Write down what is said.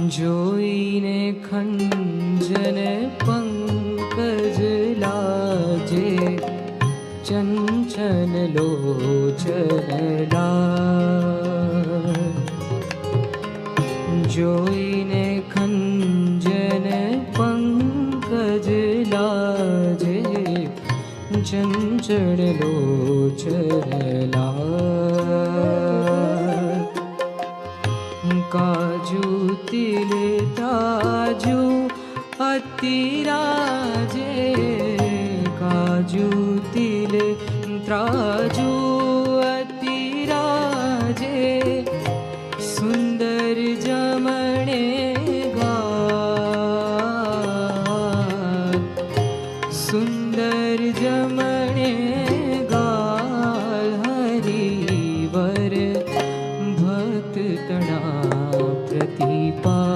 જોઈને ખંજન પંકજ લાજે, ચંચન લોચન લાલ. જોઈને ખંજન પંકજ લાજે, ચંચળ લોચન લાલ. કાજુ તિલ તાજુ અતિ રાજે, કાજુ તિલ ત્રાજુ